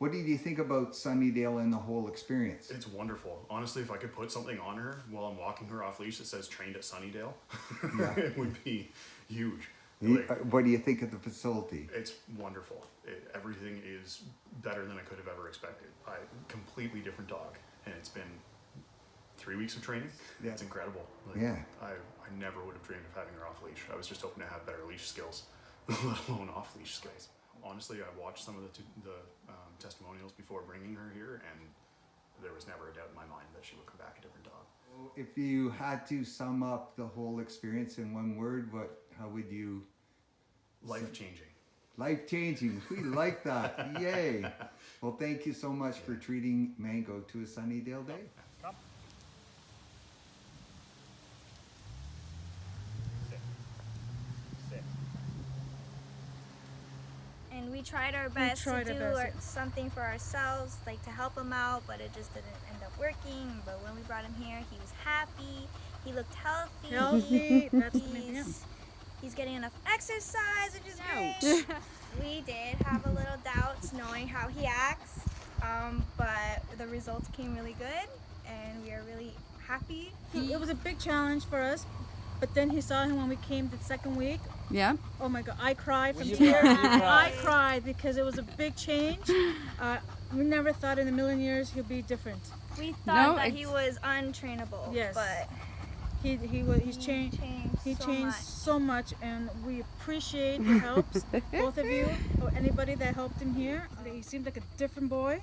What did you think about Sunnydale and the whole experience? It's wonderful. Honestly, if I could put something on her while I'm walking her off leash that says trained at Sunnydale, Yeah. it would be huge. What do you think of the facility? It's wonderful. Everything is better than I could have ever expected. Completely different dog, and it's been 3 weeks of training. Yeah. It's incredible. Yeah. I never would have dreamed of having her off leash. I was just hoping to have better leash skills, let alone off leash skills. Honestly, I watched some of the testimonials before bringing her here, and there was never a doubt in my mind that she would come back a different dog. If you had to sum up the whole experience in one word, how would you? Life-changing. Life-changing. We like that. Yay. Well, thank you so much for treating Mango to a Sunnydale day. Come. Sit. And we tried our best to do something for ourselves, like to help him out, but it just didn't end up working. But when we brought him here, he was happy. He looked healthy. He's getting enough exercise, which is great. We did have a little doubts knowing how he acts, but the results came really good, and we are really happy. It was a big challenge for us, but then he saw him when we came the second week. Yeah. Oh my God, I cried from tears. I cried because it was a big change. We never thought in a million years he'd be different. We thought that he was untrainable. Yes. But he's changed. He changed so much, and we appreciate the helps, both of you, or anybody that helped him here. He seemed like a different boy,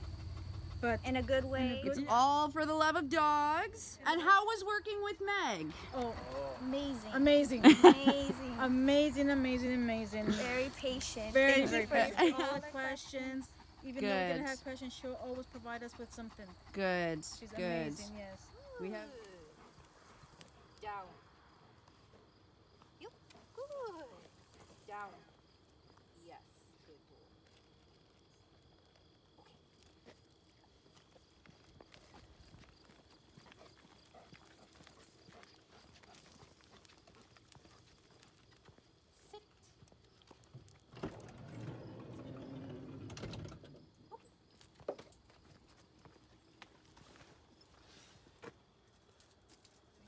but in a good way. It's all for the love of dogs. And how was working with Meg? Oh, amazing. Amazing. Amazing. Amazing. Very patient. Very Thank patient. you for all the questions. Even though we didn't have questions, she'll always provide us with something. Good. She's good. amazing, yes. We have. Down. Yep. Good. Down. Yes. Good boy. Okay. Sit.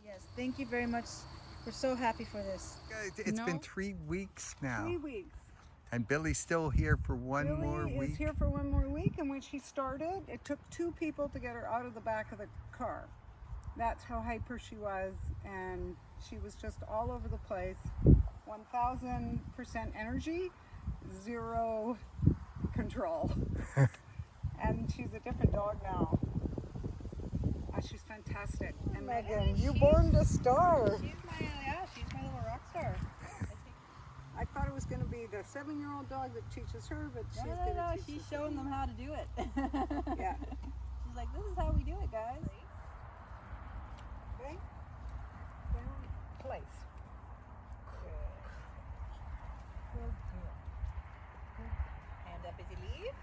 Yes, thank you very much. We're so happy for this. It's been 3 weeks now. 3 weeks. And Billy's still here for one more week. Billy is here for one more week, and when she started, it took 2 people to get her out of the back of the car. That's how hyper she was, and she was just all over the place. 1000% energy, 0 control. And she's a different dog now. She's fantastic. And Megan, you born a star. She's my little rock star. I thought it was going to be the 7-year-old dog that teaches her, but she's going to teach She's us. showing them how to do it. Yeah. She's like, this is how we do it, guys. Okay. Down, place. Good deal. Hand up as you leave.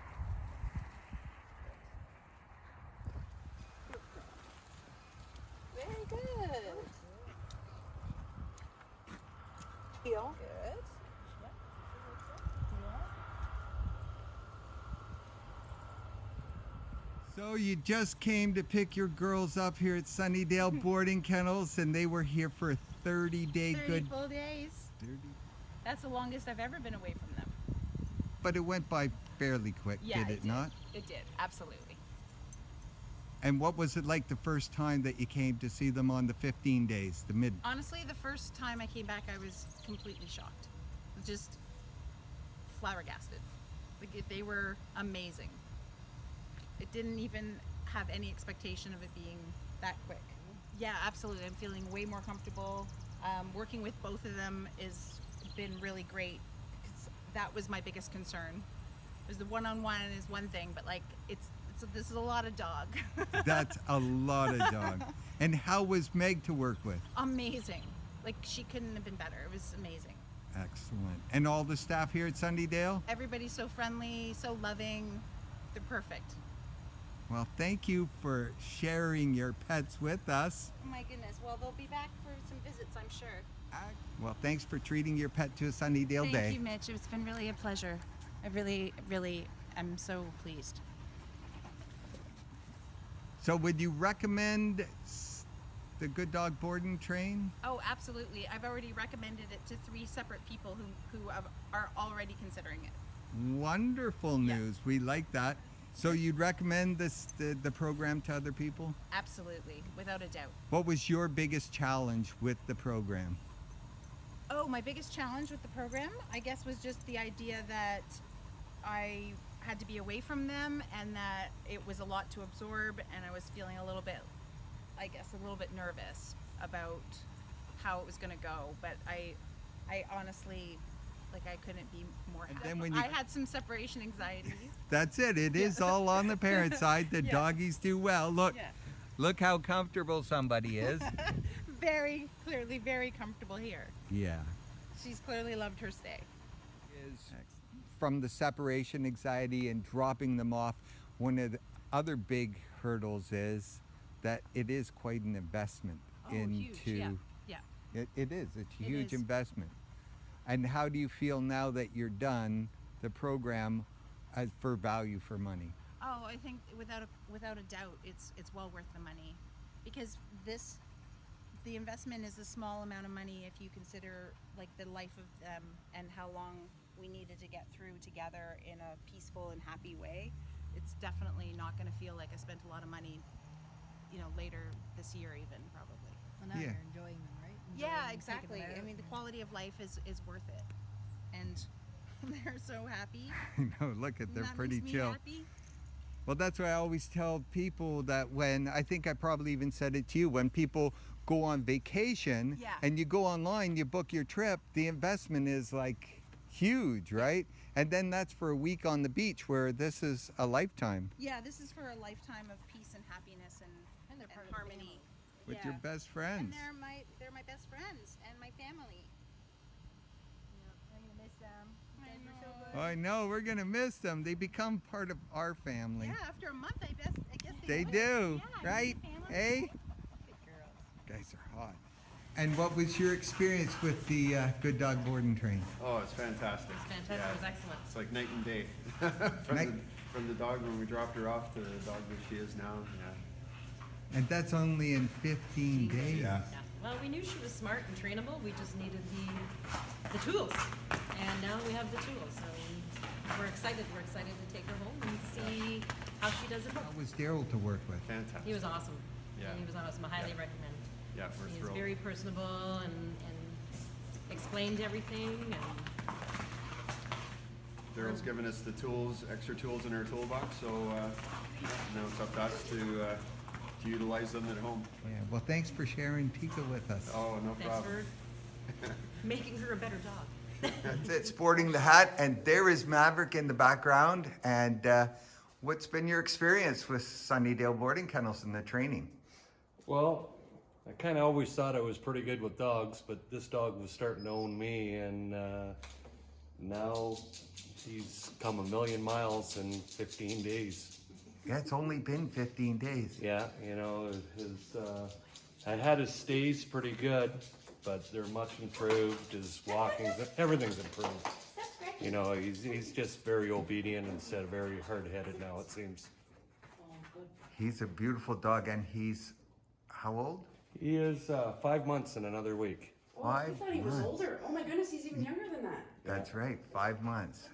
Very good. Heel. Good. So you just came to pick your girls up here at Sunnidale Boarding Kennels, and they were here for a 30-day 30 full days. 30. That's the longest I've ever been away from them. But it went by fairly quick, Yeah, did it not? It did, absolutely. And what was it like the first time that you came to see them on the 15 days, the mid? Honestly, the first time I came back, I was completely shocked. Just flabbergasted. Like, they were amazing. It didn't even have any expectation of it being that quick. Yeah, absolutely. I'm feeling way more comfortable. Working with both of them has been really great, because that was my biggest concern. Because the one-on-one is one thing, but like this is a lot of dog. That's a lot of dog. And how was Meg to work with? Amazing. Like, she couldn't have been better. It was amazing. Excellent. And all the staff here at Sunnydale? Everybody's so friendly, so loving. They're perfect. Well, thank you for sharing your pets with us. Oh my goodness. Well, they'll be back for some visits, I'm sure. Well, thanks for treating your pet to a Sunnydale day. Thank you, Mitch. It's been really a pleasure. I really am so pleased. So would you recommend the Good Dog Board and Train? Oh, absolutely. I've already recommended it to 3 separate people who are already considering it. Wonderful news. We like that. So you'd recommend the program to other people? Absolutely, without a doubt. What was your biggest challenge with the program? Oh, my biggest challenge with the program, I guess, was just the idea that I had to be away from them and that it was a lot to absorb, and I was feeling a little bit nervous about how it was going to go. But I honestly, I couldn't be more happy. Then when you, I had some separation anxiety. that's it. It is all on the parent side. The doggies do well. Look, look how comfortable somebody is. Very clearly, very comfortable here. Yeah. She's clearly loved her stay. From the separation anxiety and dropping them off, one of the other big hurdles is that it is quite an investment into. Huge. Yeah. It is. It's a huge is. investment. And how do you feel now that you're done the program for value for money? Oh, I think without a doubt, it's well worth the money, because the investment is a small amount of money if you consider the life of them and how long we needed to get through together in a peaceful and happy way. It's definitely not going to feel like I spent a lot of money, later this year even, probably. Well, now you're enjoying them, right? Yeah, exactly. I mean, the quality of life is worth it, and they're so happy. No, look at, they're That pretty makes me chill. happy. Well, that's why I always tell people that I think I probably even said it to you, when people go on vacation and you go online, you book your trip, the investment is huge, right? And then that's for a week on the beach, where this is a lifetime. Yeah, this is for a lifetime of peace and happiness and harmony. With your best friends. And they're my best friends and my family. I'm gonna miss them. You guys were so Oh, I know, we're gonna miss them. They become part of our family. Yeah, after a month, I guess They would. do, Yeah, right? family. Hey? Guys are hot. And what was your experience with the Good Dog Board and Train? Oh, it's fantastic. It's fantastic. It was excellent. It's like night and day. From the dog when we dropped her off to the dog that she is now. Yeah. And that's only in 15 days. Yeah. Yeah. Well, we knew she was smart and trainable. We just needed the tools, and now we have the tools. So we're excited. We're excited to take her home and see how she does it. How was Daryl to work with? Fantastic. He was awesome. Yeah. He was awesome. I highly recommend. Yeah, we're He's thrilled. very personable and explained everything. And Daryl's given us the tools, extra tools in our toolbox, so now it's up to us to utilize them at home. Yeah, well, thanks for sharing Tika with us. Oh, no thanks problem. for making her a better dog. That's it, sporting the hat, and there is Maverick in the background. And what's been your experience with Sunnidale Boarding Kennels and the training? Well, I kind of always thought I was pretty good with dogs, but this dog was starting to own me, and now he's come 1,000,000 miles in 15 days. Yeah, it's only been 15 days. Yeah, I had his stays pretty good, but they're much improved. His walking, everything's improved. He's just very obedient instead of very hard-headed now, it seems. He's a beautiful dog, and he's how old? He is 5 months in another week. Oh, I thought he was older. Oh my goodness, he's even younger than that. That's right, 5 months.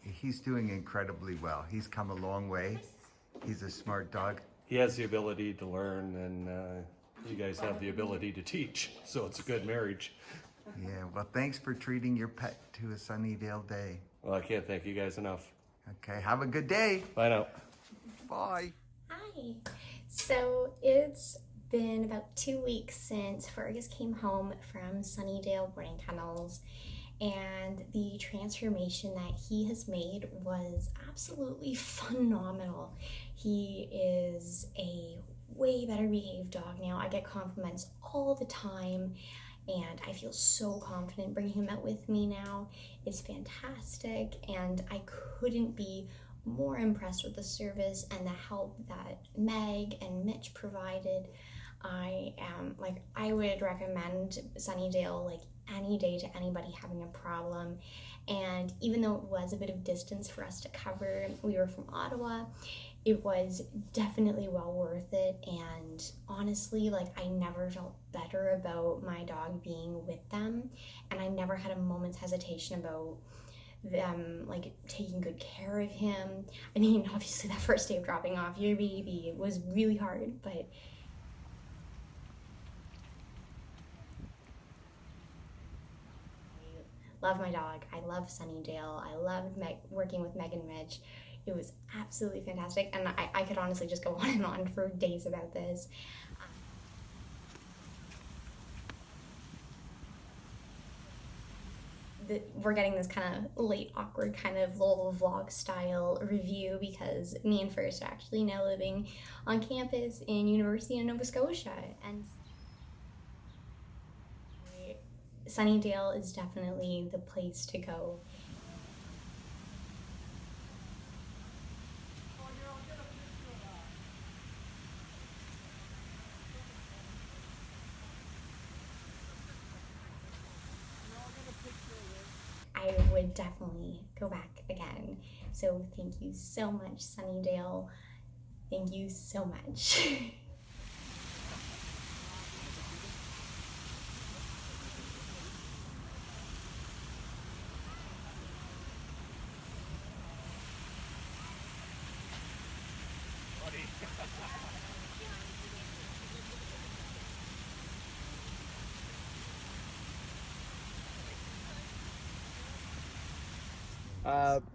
He's doing incredibly well. He's come a long way. He's a smart dog. He has the ability to learn, and you guys have the ability to teach, so it's a good marriage. Yeah, well, thanks for treating your pet to a Sunnydale day. Well, I can't thank you guys enough. Okay, have a good day. Bye now. Bye. Hi. So it's been about 2 weeks since Fergus came home from Sunnidale Boarding Kennels, and the transformation that he has made was absolutely phenomenal. He is a way better behaved dog now. I get compliments all the time, and I feel so confident bringing him out with me now. It's fantastic, and I couldn't be more impressed with the service and the help that Meg and Mitch provided. I would recommend Sunnydale any day to anybody having a problem. And even though it was a bit of distance for us to cover, we were from Ottawa, it was definitely well worth it. And honestly, like, I never felt better about my dog being with them, and I never had a moment's hesitation about them like taking good care of him. I mean, obviously that first day of dropping off your baby was really hard, but I love my dog. I love Sunnydale. I loved working with Meg and Mitch. It was absolutely fantastic, and I could honestly just go on and on for days about this. We're getting this kind of late, awkward kind of little vlog style review because me and First are actually now living on campus in University of Nova Scotia, and Sunnydale is definitely the place to go. I would definitely go back again. So thank you so much, Sunnydale. Thank you so much.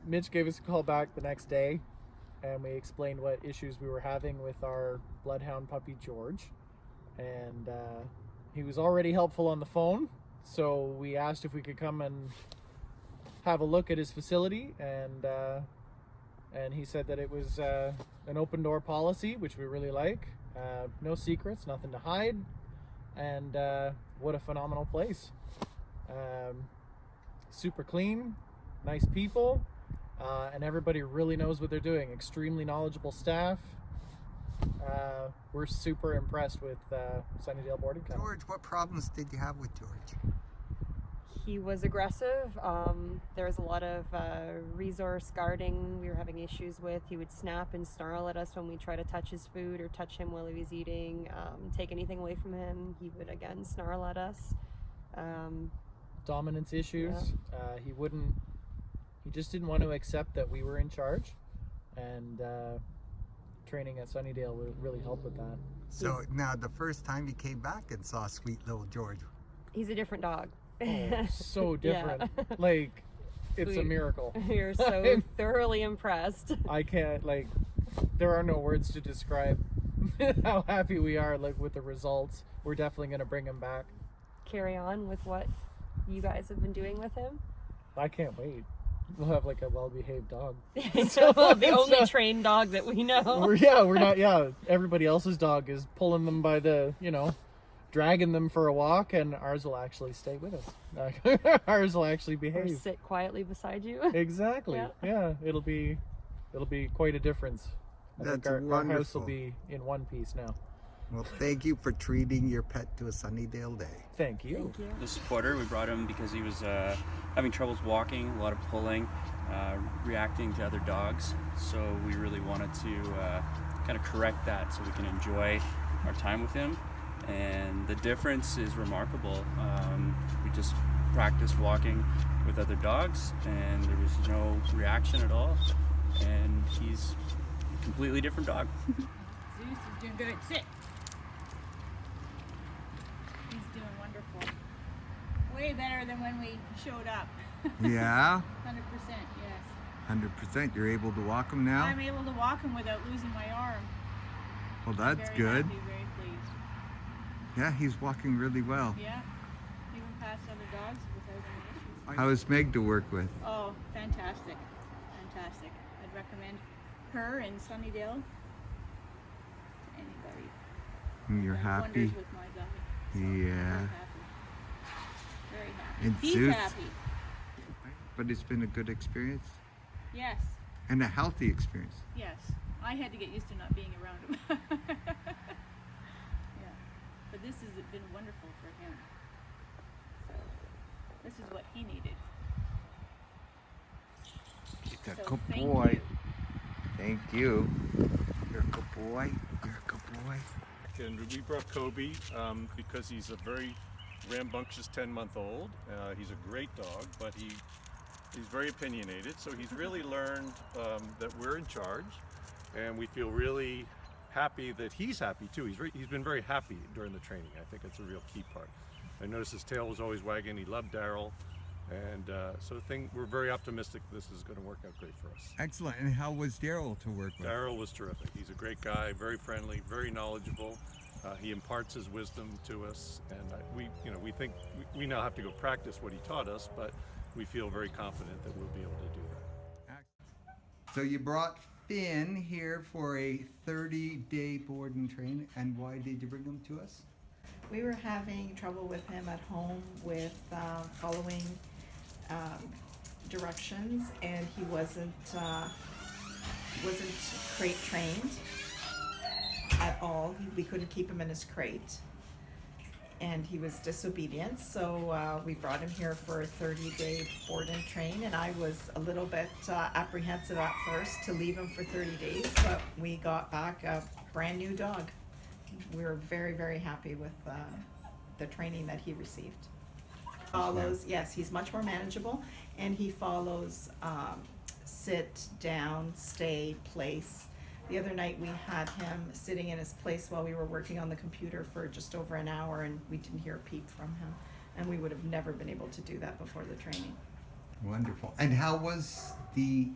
Mitch gave us a call back the next day, and we explained what issues we were having with our bloodhound puppy George, and he was already helpful on the phone, so we asked if we could come and have a look at his facility, and he said that it was an open door policy, which we really like. No secrets, nothing to hide, and what a phenomenal place. Super clean, nice people, and everybody really knows what they're doing. Extremely knowledgeable staff. We're super impressed with Sunnidale Boarding Kennels. George, what problems did you have with George? He was aggressive. There was a lot of resource guarding we were having issues with. He would snap and snarl at us when we try to touch his food or touch him while he was eating. Take anything away from him, he would again snarl at us. Dominance issues. Yeah. He just didn't want to accept that we were in charge, and training at Sunnydale would really help with that. So now the first time you came back and saw sweet little George. He's a different dog. Oh, so different. Yeah. Like, it's a miracle. You're so thoroughly impressed. I can't, like, there are no words to describe how happy we are, like, with the results. We're definitely going to bring him back. Carry on with what you guys have been doing with him. I can't wait. We'll have like a well-behaved dog. The only trained dog that we know. We're not. Everybody else's dog is pulling them by the, dragging them for a walk, and ours will actually stay with us. Ours will actually behave. Or sit quietly beside you. Exactly. Yeah. It'll be quite a difference. I think our house will be in one piece now. Well, thank you for treating your pet to a Sunnydale day. Thank you. The supporter, we brought him because he was having troubles walking, a lot of pulling, reacting to other dogs. So we really wanted to kind of correct that so we can enjoy our time with him. And the difference is remarkable. We just practiced walking with other dogs, and there was no reaction at all. And he's a completely different dog. Zeus is doing good. Sit. Doing wonderful. Way better than when we showed up. Yeah? 100%, yes. 100%. You're able to walk him now? I'm able to walk him without losing my arm. Well, that's very good. Happy, very pleased. Yeah, he's walking really well. Yeah, even past other dogs without any issues. How is Meg to work with? Oh, fantastic. Fantastic. I'd recommend her in Sunnydale to anybody. And you're happy? Wonders with my dog. So yeah. Very happy. And He's Zeus, happy. But it's been a good experience? Yes. And a healthy experience? Yes. I had to get used to not being around him. Yeah. But this has been wonderful for him. So this is what he needed. He's a So good thank boy. you. Thank you. You're a good boy. You're a good boy. And we brought Kobe because he's a very rambunctious 10-month-old. He's a great dog, but he's very opinionated. So he's really learned that we're in charge, and we feel really happy that he's happy too. He's been very happy during the training. I think that's a real key part. I noticed his tail was always wagging. He loved Daryl. And we're very optimistic this is going to work out great for us. Excellent. And how was Daryl to work with? Daryl was terrific. He's a great guy, very friendly, very knowledgeable. He imparts his wisdom to us, and we think we now have to go practice what he taught us, but we feel very confident that we'll be able to do that. So you brought Finn here for a 30-day board and train, and why did you bring him to us? We were having trouble with him at home with following directions, and he wasn't crate trained at all. We couldn't keep him in his crate, and he was disobedient. So we brought him here for a 30-day board and train, and I was a little bit apprehensive at first to leave him for 30 days, but we got back a brand new dog. We were very, very happy with the training that he received. Yes, he's much more manageable, and he follows sit, down, stay, place. The other night we had him sitting in his place while we were working on the computer for just over an hour, and we didn't hear a peep from him, and we would have never been able to do that before the training. Wonderful. And how was the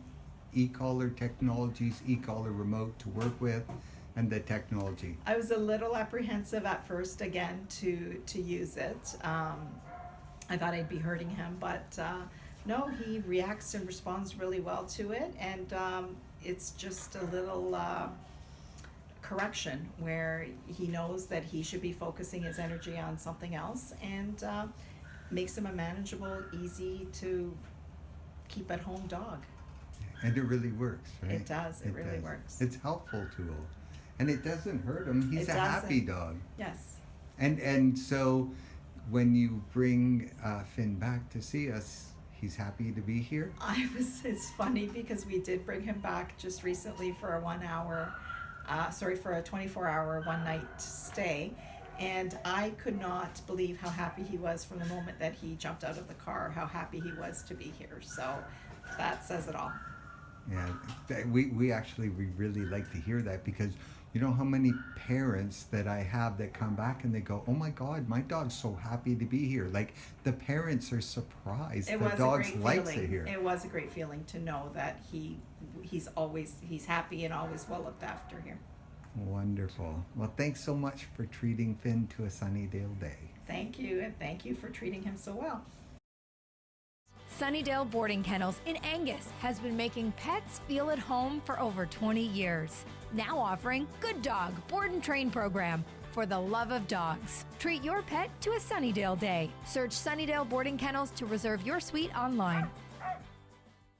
e-collar technologies, e-collar remote to work with, and the technology? I was a little apprehensive at first, again, to use it. I thought I'd be hurting him, but no, he reacts and responds really well to it, and it's just a little correction where he knows that he should be focusing his energy on something else, and makes him a manageable, easy to keep at home dog. And it really works, right? It does. It really works. It's a helpful tool. And it doesn't hurt him. He's a happy dog. Yes. And so when you bring Finn back to see us, he's happy to be here? It's funny because we did bring him back just recently for a 24-hour, one-night stay. And I could not believe how happy he was from the moment that he jumped out of the car, how happy he was to be here. So that says it all. Yeah, we really like to hear that, because you know how many parents that I have that come back and they go, oh my God, my dog's so happy to be here. Like, the parents are surprised. The dogs like it here. It was a great feeling to know that he's happy and always well looked after here. Wonderful. Well, thanks so much for treating Finn to a Sunnydale day. Thank you, and thank you for treating him so well. Sunnidale Boarding Kennels in Angus has been making pets feel at home for over 20 years. Now offering Good Dog Board and Train program for the love of dogs. Treat your pet to a Sunnydale day. Search Sunnydale Boarding Kennels to reserve your suite online.